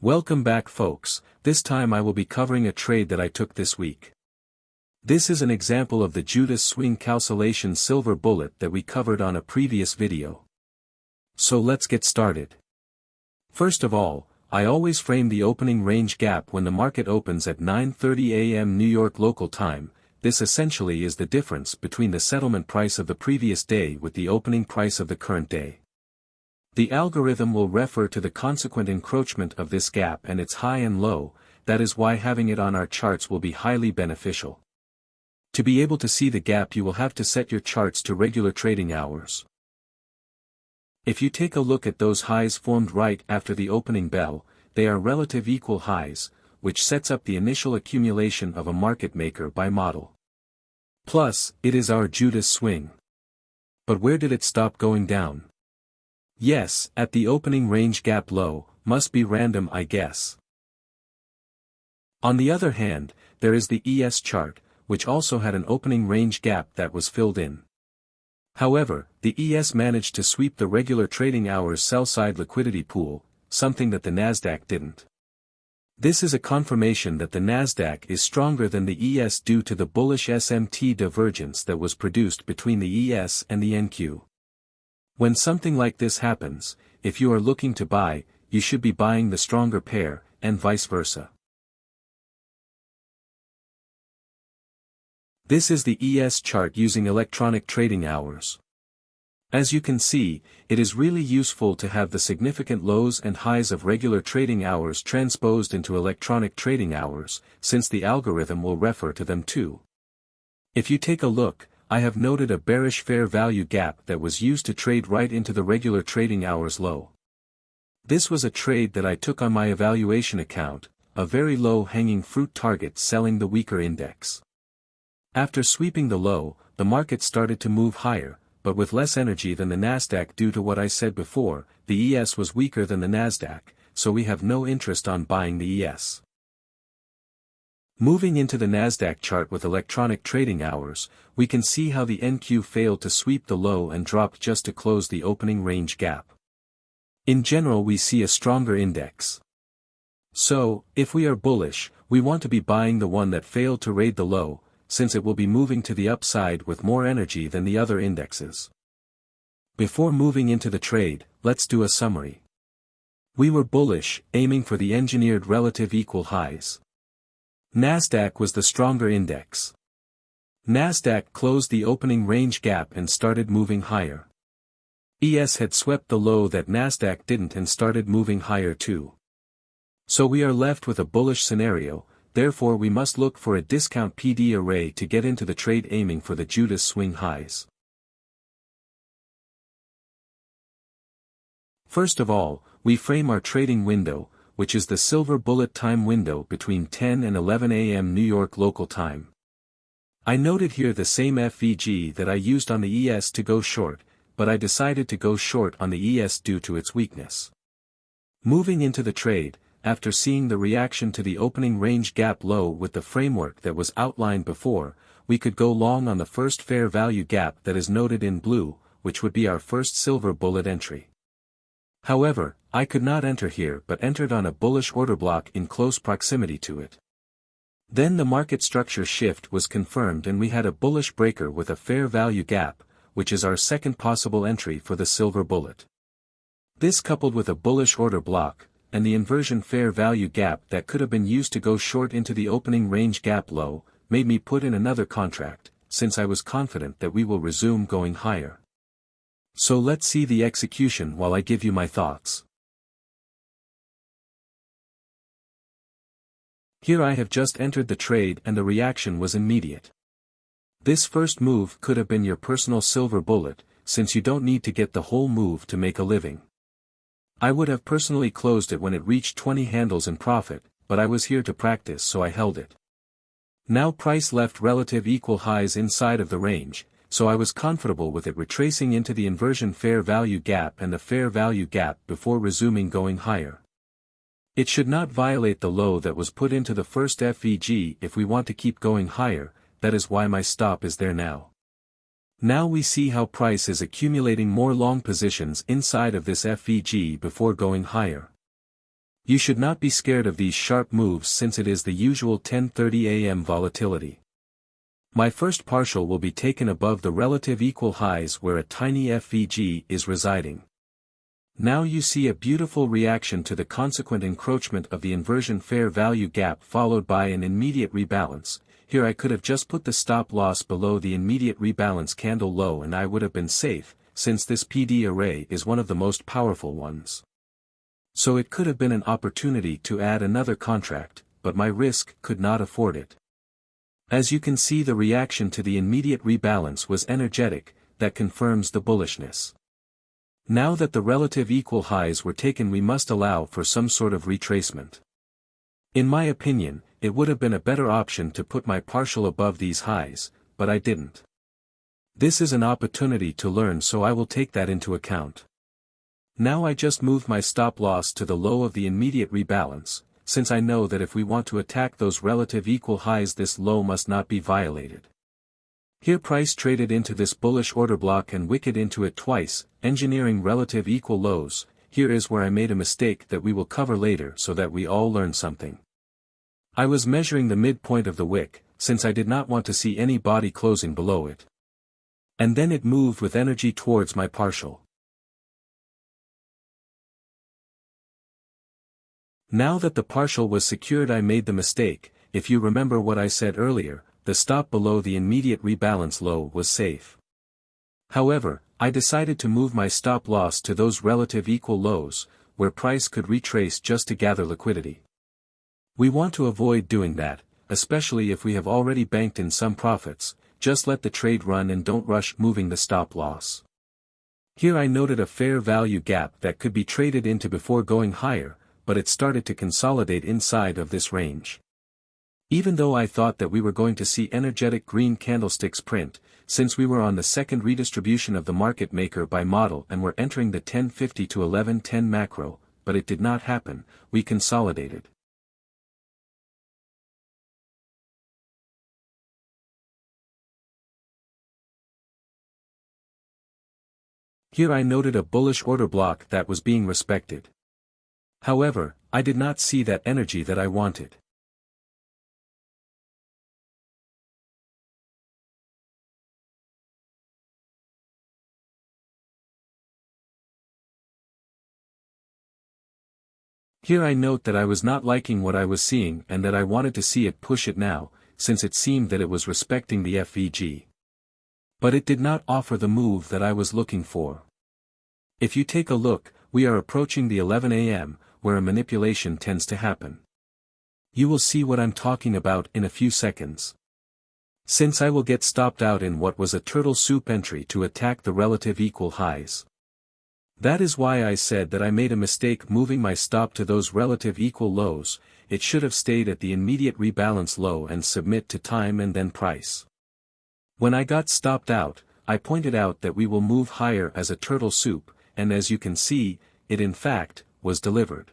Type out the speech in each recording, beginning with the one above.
Welcome back folks, this time I will be covering a trade that I took this week. This is an example of the Judas swing calculation silver bullet that we covered on a previous video. So let's get started. First of all, I always frame the opening range gap when the market opens at 9:30 a.m. New York local time. This essentially is the difference between the settlement price of the previous day with the opening price of the current day. The algorithm will refer to the consequent encroachment of this gap and its high and low. That is why having it on our charts will be highly beneficial. To be able to see the gap, you will have to set your charts to regular trading hours. If you take a look at those highs formed right after the opening bell, they are relative equal highs, which sets up the initial accumulation of a market maker by model. Plus, it is our Judas swing. But where did it stop going down? Yes, at the opening range gap low, must be random I guess. On the other hand, there is the ES chart, which also had an opening range gap that was filled in. However, the ES managed to sweep the regular trading hours sell-side liquidity pool, something that the Nasdaq didn't. This is a confirmation that the Nasdaq is stronger than the ES due to the bullish SMT divergence that was produced between the ES and the NQ. When something like this happens, if you are looking to buy, you should be buying the stronger pair, and vice versa. This is the ES chart using electronic trading hours. As you can see, it is really useful to have the significant lows and highs of regular trading hours transposed into electronic trading hours, since the algorithm will refer to them too. If you take a look, I have noted a bearish fair value gap that was used to trade right into the regular trading hours low. This was a trade that I took on my evaluation account, a very low hanging fruit target selling the weaker index. After sweeping the low, the market started to move higher, but with less energy than the Nasdaq due to what I said before. The ES was weaker than the Nasdaq, so we have no interest on buying the ES. Moving into the Nasdaq chart with electronic trading hours, we can see how the NQ failed to sweep the low and dropped just to close the opening range gap. In general, we see a stronger index. So, if we are bullish, we want to be buying the one that failed to raid the low, since it will be moving to the upside with more energy than the other indexes. Before moving into the trade, let's do a summary. We were bullish, aiming for the engineered relative equal highs. Nasdaq was the stronger index. Nasdaq closed the opening range gap and started moving higher. ES had swept the low that Nasdaq didn't and started moving higher too. So we are left with a bullish scenario. Therefore we must look for a discount PD array to get into the trade aiming for the Judas swing highs. First of all, we frame our trading window, which is the silver bullet time window between 10 and 11 a.m. New York local time. I noted here the same FVG that I used on the ES to go short, but I decided to go short on the ES due to its weakness. Moving into the trade, after seeing the reaction to the opening range gap low with the framework that was outlined before, we could go long on the first fair value gap that is noted in blue, which would be our first silver bullet entry. However, I could not enter here but entered on a bullish order block in close proximity to it. Then the market structure shift was confirmed and we had a bullish breaker with a fair value gap, which is our second possible entry for the silver bullet. This coupled with a bullish order block, and the inversion fair value gap that could have been used to go short into the opening range gap low, made me put in another contract, since I was confident that we will resume going higher. So let's see the execution while I give you my thoughts. Here I have just entered the trade and the reaction was immediate. This first move could have been your personal silver bullet, since you don't need to get the whole move to make a living. I would have personally closed it when it reached 20 handles in profit, but I was here to practice so I held it. Now price left relative equal highs inside of the range, so I was comfortable with it retracing into the inversion fair value gap and the fair value gap before resuming going higher. It should not violate the low that was put into the first FVG if we want to keep going higher. That is why my stop is there now. Now we see how price is accumulating more long positions inside of this FVG before going higher. You should not be scared of these sharp moves since it is the usual 10:30 a.m. volatility. My first partial will be taken above the relative equal highs where a tiny FVG is residing. Now you see a beautiful reaction to the consequent encroachment of the inversion fair value gap followed by an immediate rebalance. Here I could have just put the stop loss below the immediate rebalance candle low and I would have been safe, since this PD array is one of the most powerful ones. So it could have been an opportunity to add another contract, but my risk could not afford it. As you can see, the reaction to the immediate rebalance was energetic, that confirms the bullishness. Now that the relative equal highs were taken, we must allow for some sort of retracement. In my opinion, it would have been a better option to put my partial above these highs, but I didn't. This is an opportunity to learn, so I will take that into account. Now I just moved my stop loss to the low of the immediate rebalance, since I know that if we want to attack those relative equal highs, this low must not be violated. Here price traded into this bullish order block and wicked into it twice, engineering relative equal lows. Here is where I made a mistake that we will cover later so that we all learn something. I was measuring the midpoint of the wick, since I did not want to see any body closing below it. And then it moved with energy towards my partial. Now that the partial was secured, I made the mistake. If you remember what I said earlier, the stop below the immediate rebalance low was safe. However, I decided to move my stop loss to those relative equal lows, where price could retrace just to gather liquidity. We want to avoid doing that, especially if we have already banked in some profits. Just let the trade run and don't rush moving the stop loss. Here I noted a fair value gap that could be traded into before going higher, but it started to consolidate inside of this range. Even though I thought that we were going to see energetic green candlesticks print, since we were on the second redistribution of the market maker by model and were entering the 1050 to 1110 macro, but it did not happen, we consolidated. Here I noted a bullish order block that was being respected. However, I did not see that energy that I wanted. Here I note that I was not liking what I was seeing and that I wanted to see it push it now, since it seemed that it was respecting the FVG. But it did not offer the move that I was looking for. If you take a look, we are approaching the 11 a.m., where a manipulation tends to happen. You will see what I'm talking about in a few seconds. Since I will get stopped out in what was a turtle soup entry to attack the relative equal highs. That is why I said that I made a mistake moving my stop to those relative equal lows. It should have stayed at the immediate rebalance low and submit to time and then price. When I got stopped out, I pointed out that we will move higher as a turtle soup, and as you can see, it in fact, was delivered.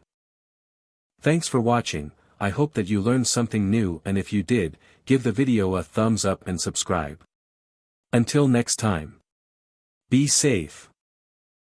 Thanks for watching. I hope that you learned something new, and if you did, give the video a thumbs up and subscribe. Until next time. Be safe.